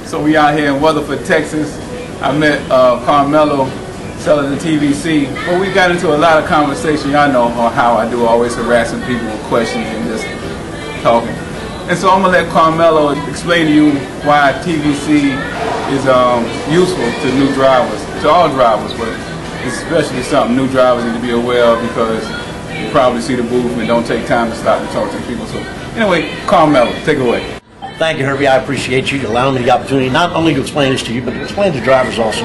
So we out here in Weatherford, Texas. I met Carmello selling the TVC. Well, we got into a lot of conversation. Y'all know how I do, always harassing people with questions and just talking. And so I'm gonna let Carmello explain to you why TVC is useful to new drivers, to all drivers, but it's especially something new drivers need to be aware of because you probably see the booth and don't take time to stop and talk to people. So anyway, Carmello, take it away. Thank you, Herbie. I appreciate you allowing me the opportunity not only to explain this to you, but to explain to drivers also.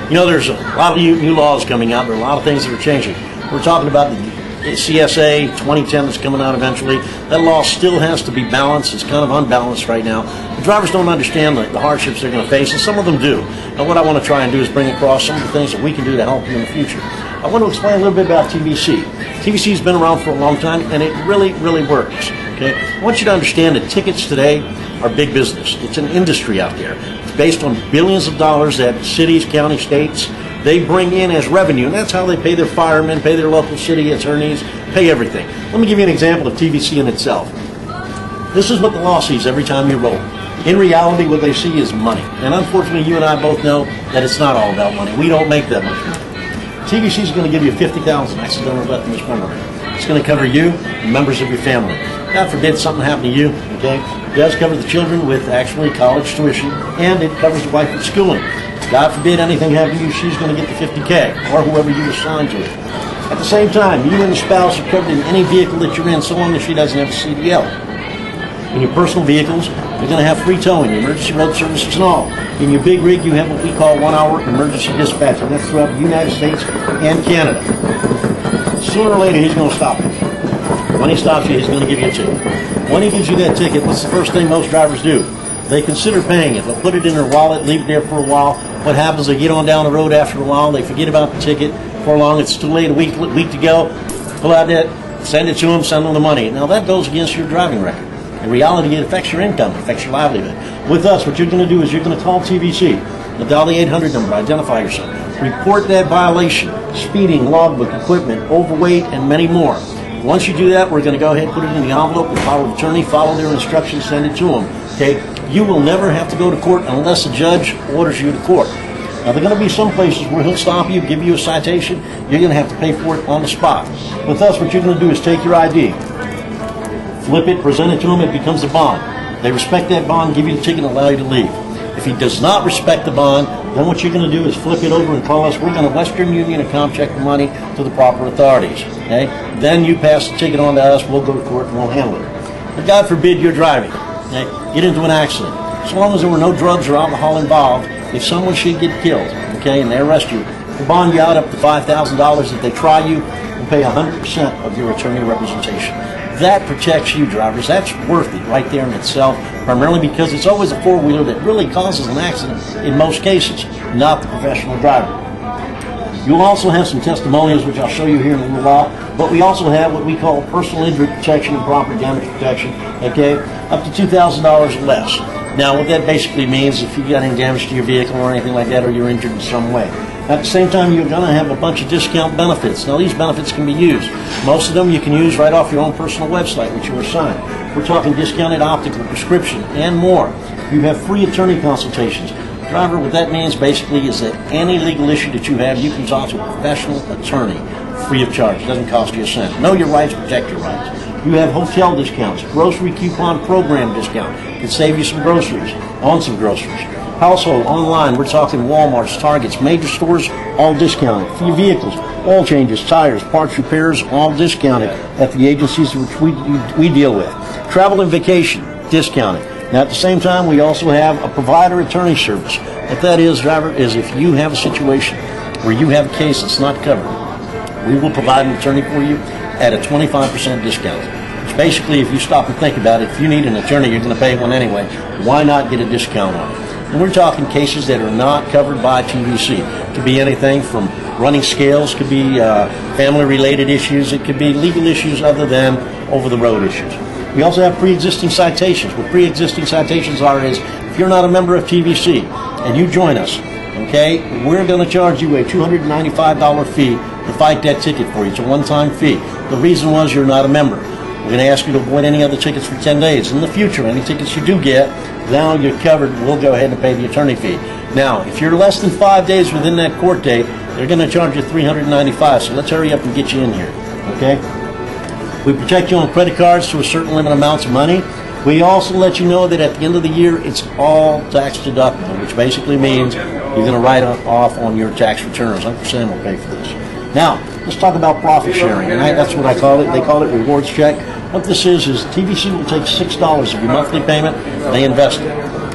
You know, there's a lot of new laws coming out. There are a lot of things that are changing. We're talking about the CSA 2010 that's coming out eventually. That law still has to be balanced. It's kind of unbalanced right now. The drivers don't understand the hardships they're going to face, and some of them do. And what I want to try and do is bring across some of the things that we can do to help you in the future. I want to explain a little bit about TVC. TVC has been around for a long time, and it really, really works. Okay? I want you to understand that tickets today are big business. It's an industry out there. It's based on billions of dollars that cities, counties, states, they bring in as revenue, and that's how they pay their firemen, pay their local city attorneys, pay everything. Let me give you an example of TVC in itself. This is what the law sees every time you roll. In reality, what they see is money. And unfortunately, you and I both know that it's not all about money. We don't make that much money. TVC is going to give you $50,000 accidental death in this program. It's going to cover you and members of your family. God forbid something happened to you, okay? It does cover the children with actually college tuition, and it covers the wife with schooling. God forbid anything happened to you, she's going to get the $50K, or whoever you assign to it. At the same time, you and the spouse are covered in any vehicle that you're in, so long as she doesn't have a CDL. In your personal vehicles, you're going to have free towing, emergency road services and all. In your big rig, you have what we call 1-hour emergency dispatch, and that's throughout the United States and Canada. Sooner or later, he's going to stop you. When he stops you, he's going to give you a ticket. When he gives you that ticket, what's the first thing most drivers do? They consider paying it. They'll put it in their wallet, leave it there for a while. What happens, they get on down the road after a while, they forget about the ticket. For long, it's too late, a week to go. Pull out that, send it to them, send them the money. Now that goes against your driving record. In reality, it affects your income, it affects your livelihood. With us, what you're going to do is you're going to call TVC, dial the 800 number, identify yourself, report that violation, speeding, logbook, equipment, overweight, and many more. Once you do that, we're going to go ahead and put it in the envelope, the power of attorney, follow their instructions, send it to them. Okay? You will never have to go to court unless a judge orders you to court. Now, there are going to be some places where he'll stop you, give you a citation. You're going to have to pay for it on the spot. With us, what you're going to do is take your ID, flip it, present it to them, it becomes a bond. They respect that bond, give you the ticket, and allow you to leave. If he does not respect the bond, then what you're going to do is flip it over and call us. We're going to Western Union account check the money to the proper authorities. Okay? Then you pass the ticket on to us, we'll go to court and we'll handle it. But God forbid you're driving, okay? Get into an accident. So long as there were no drugs or alcohol involved, if someone should get killed, okay, and they arrest you, they'll bond you out up to $5,000. If they try you, you'll pay 100% of your attorney representation. That protects you, drivers. That's worth it right there in itself, primarily because it's always a four-wheeler that really causes an accident in most cases, not the professional driver. You'll also have some testimonials, which I'll show you here in a little while, but we also have what we call personal injury protection and property damage protection, okay, up to $2,000 or less. Now, what that basically means, if you got any damage to your vehicle or anything like that, or you're injured in some way. At the same time, you're going to have a bunch of discount benefits. Now, these benefits can be used. Most of them you can use right off your own personal website, which you are assigned. We're talking discounted optical, prescription, and more. You have free attorney consultations. Driver, what that means basically is that any legal issue that you have, you can talk to a professional attorney free of charge. It doesn't cost you a cent. Know your rights, protect your rights. You have hotel discounts, grocery coupon program discount. It can save you some groceries, on some groceries. Household, online, we're talking Walmart's, Targets, major stores, all discounted. For your vehicles, oil changes, tires, parts repairs, all discounted at the agencies which we deal with. Travel and vacation, discounted. Now, at the same time, we also have a provider attorney service. What that is, driver, is if you have a situation where you have a case that's not covered, we will provide an attorney for you at a 25% discount. It's basically, if you stop and think about it, if you need an attorney, you're going to pay one anyway. Why not get a discount on it? And we're talking cases that are not covered by TVC. It could be anything from running scales, could be family-related issues, it could be legal issues other than over-the-road issues. We also have pre-existing citations. What pre-existing citations are is, if you're not a member of TVC and you join us, okay, we're going to charge you a $295 fee to fight that ticket for you. It's a one-time fee. The reason was you're not a member. We're going to ask you to avoid any other tickets for 10 days. In the future, any tickets you do get, now you're covered. We'll go ahead and pay the attorney fee. Now, if you're less than 5 days within that court date, they're going to charge you $395. So let's hurry up and get you in here. Okay? We protect you on credit cards to a certain limit amounts of money. We also let you know that at the end of the year, it's all tax deductible, which basically means you're going to write off on your tax returns. 100% will pay for this. Now, let's talk about profit sharing. Right? That's what I call it. They call it rewards check. What this is TVC will take $6 of your monthly payment, and they invest it.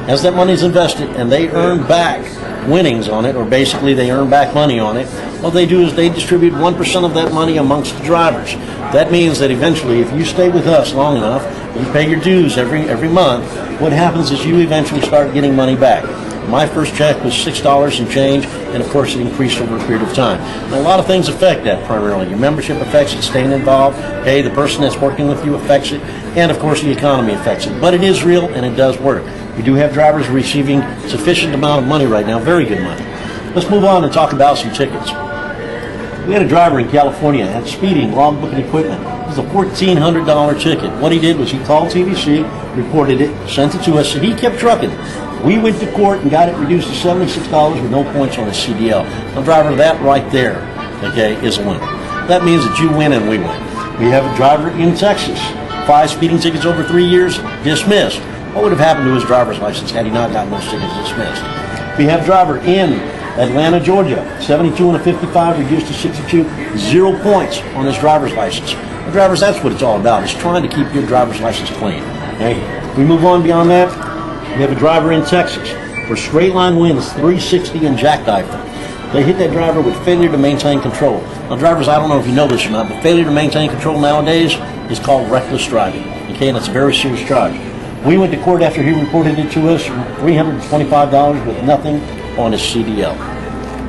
As that money is invested and they earn back winnings on it, or basically they earn back money on it, what they do is they distribute 1% of that money amongst the drivers. That means that eventually, if you stay with us long enough, you pay your dues every month, what happens is you eventually start getting money back. My first check was $6 and change, and of course it increased over a period of time. And a lot of things affect that primarily. Your membership affects it, staying involved, hey, the person that's working with you affects it, and of course the economy affects it. But it is real and it does work. We do have drivers receiving sufficient amount of money right now, very good money. Let's move on and talk about some tickets. We had a driver in California had speeding, logbook, and equipment. It was a $1,400 ticket. What he did was he called TVC, reported it, sent it to us, and he kept trucking. We went to court and got it reduced to $76 with no points on his CDL. Now, driver, that right there, okay, is a win. That means that you win and we win. We have a driver in Texas, 5 speeding tickets over 3 years, dismissed. What would have happened to his driver's license had he not gotten those tickets dismissed? We have a driver in Atlanta, Georgia, 72 and a 55, reduced to 62, 0 points on his driver's license. Well, drivers, that's what it's all about. It's trying to keep your driver's license clean. Okay? We move on beyond that. We have a driver in Texas for straight line wins, 360 and jackknife. They hit that driver with failure to maintain control. Now, drivers, I don't know if you know this or not, but failure to maintain control nowadays is called reckless driving. Okay, and it's a very serious charge. We went to court after he reported it to us, $325 with nothing on his CDL.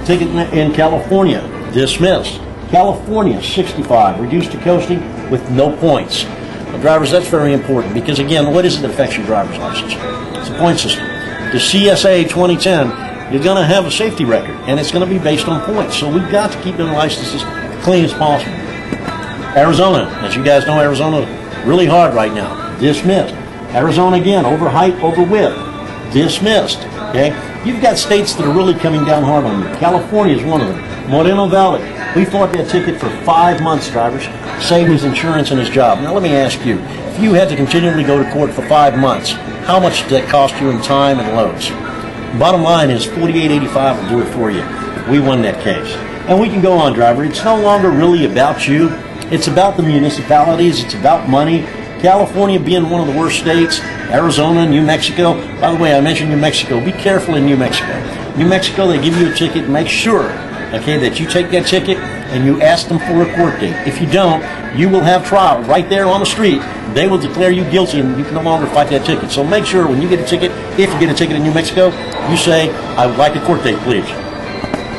Ticket in California, dismissed. California, 65, reduced to coasting with no points. Now, drivers, that's very important because, again, what is it that affects your driver's license? It's a point system. The CSA 2010, you're going to have a safety record, and it's going to be based on points. So we've got to keep them licenses clean as possible. Arizona, as you guys know, Arizona really hard right now, dismissed. Arizona again, over height, over width, dismissed. Okay, you've got states that are really coming down hard on you. California is one of them. Moreno Valley, we fought that ticket for 5 months, drivers, saved his insurance and his job. Now let me ask you, if you had to continually go to court for 5 months, how much did that cost you in time and loads? Bottom line is $48.85 will do it for you. We won that case. And we can go on, driver. It's no longer really about you. It's about the municipalities. It's about money. California being one of the worst states, Arizona, New Mexico. By the way, I mentioned New Mexico. Be careful in New Mexico. New Mexico, they give you a ticket. Make sure, okay, that you take that ticket and you ask them for a court date. If you don't, you will have trial right there on the street. They will declare you guilty and you can no longer fight that ticket. So make sure when you get a ticket, if you get a ticket in New Mexico, you say, I would like a court date, please.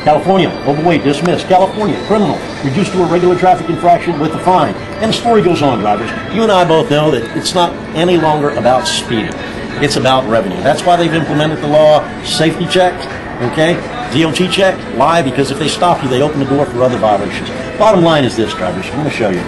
California, overweight, dismissed. California, criminal, reduced to a regular traffic infraction with a fine. And the story goes on, drivers. You and I both know that it's not any longer about speeding. It's about revenue. That's why they've implemented the law, safety check, okay, DOT check. Why? Because if they stop you, they open the door for other violations. Bottom line is this, drivers. I'm going to show you.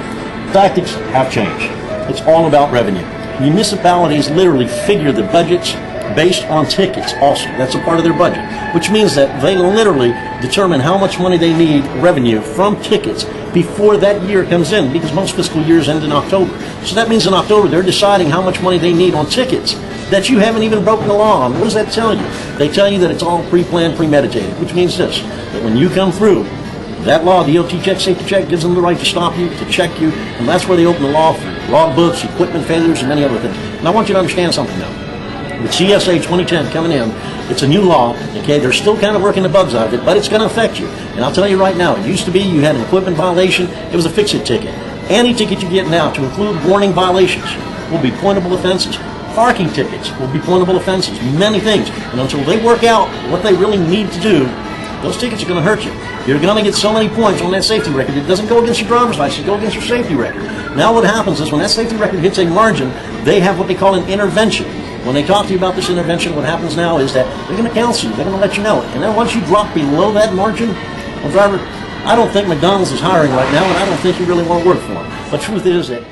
Tactics have changed. It's all about revenue. Municipalities literally figure the budgets based on tickets also. That's a part of their budget, which means that they literally determine how much money they need revenue from tickets before that year comes in, because most fiscal years end in October. So that means in October they're deciding how much money they need on tickets that you haven't even broken the law on. What does that tell you? They tell you that it's all pre-planned, premeditated, which means this, that when you come through, that law, DOT check, safety check, gives them the right to stop you, to check you, and that's where they open the law for log books, equipment failures, and many other things. And I want you to understand something now. With CSA 2010 coming in, it's a new law, okay? They're still kind of working the bugs out of it, but it's going to affect you. And I'll tell you right now, it used to be you had an equipment violation, it was a fix-it ticket. Any ticket you get now, to include warning violations, will be pointable offenses. Parking tickets will be pointable offenses, many things. And until they work out what they really need to do, those tickets are going to hurt you. You're going to get so many points on that safety record. It doesn't go against your driver's license, it goes against your safety record. Now what happens is when that safety record hits a margin, they have what they call an intervention. When they talk to you about this intervention, what happens now is that they're going to counsel you, they're going to let you know. And then once you drop below that margin, well, driver, I don't think McDonald's is hiring right now, and I don't think you really want to work for them. But truth is that